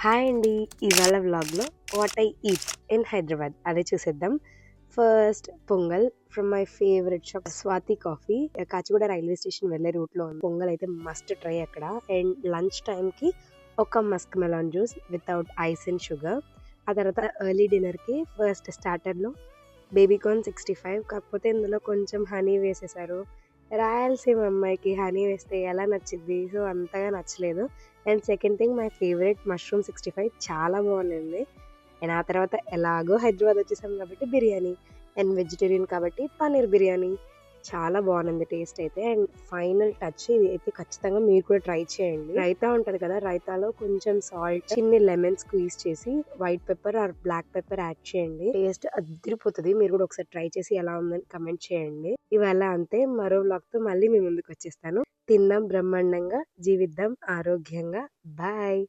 Hi అండి. ఇవాళ వ్లాగ్‌లో what I eat in Hyderabad అదే చూసేద్దాం. First pongal from my favourite shop Swathi coffee. Kacheguda railway station వెళ్ళే రూట్‌లో ఉంది. పొంగల్ అయితే మస్ట్ ట్రై అక్కడ. అండ్ లంచ్ టైంకి ఒక musk melon juice without ice and sugar. ఆ తర్వాత ఎర్లీ డిన్నర్‌కి ఫస్ట్ స్టార్టర్‌లో బేబీ కార్న్ 65 కాకపోతే ఇందులో కొంచెం హనీ వేసేసారు. రాయలసీమ అమ్మాయికి హనీ వేస్తే ఎలా నచ్చిద్ది? సో, అంతగా నచ్చలేదు. And second thing my favourite mushroom 65 చాలా బాగుండింది. అండ్ ఆ తర్వాత ఎలాగో హైదరాబాద్ వచ్చేసాం కాబట్టి బిర్యానీ. అండ్ వెజిటేరియన్ కాబట్టి పన్నీర్ బిర్యానీ. చాలా బాగుంది టేస్ట్ అయితే. అండ్ ఫైనల్ టచ్ ఇది అయితే ఖచ్చితంగా మీరు కూడా ట్రై చేయండి. రైతా ఉంటది కదా, రైతాలో కొంచెం సాల్ట్, చిన్ని లెమన్ స్క్వీజ్ చేసి white pepper or black pepper add చేయండి. టేస్ట్ అదిరిపోతుంది. మీరు కూడా ఒకసారి ట్రై చేసి ఎలా ఉందని కమెంట్ చేయండి. ఇవాళ అంతే. మరో వ్లాగ్ తో మళ్ళీ మీ ముందుకు వచ్చేస్తాను. తిందాం బ్రహ్మాండంగా, జీవిద్దాం ఆరోగ్యంగా. బాయ్.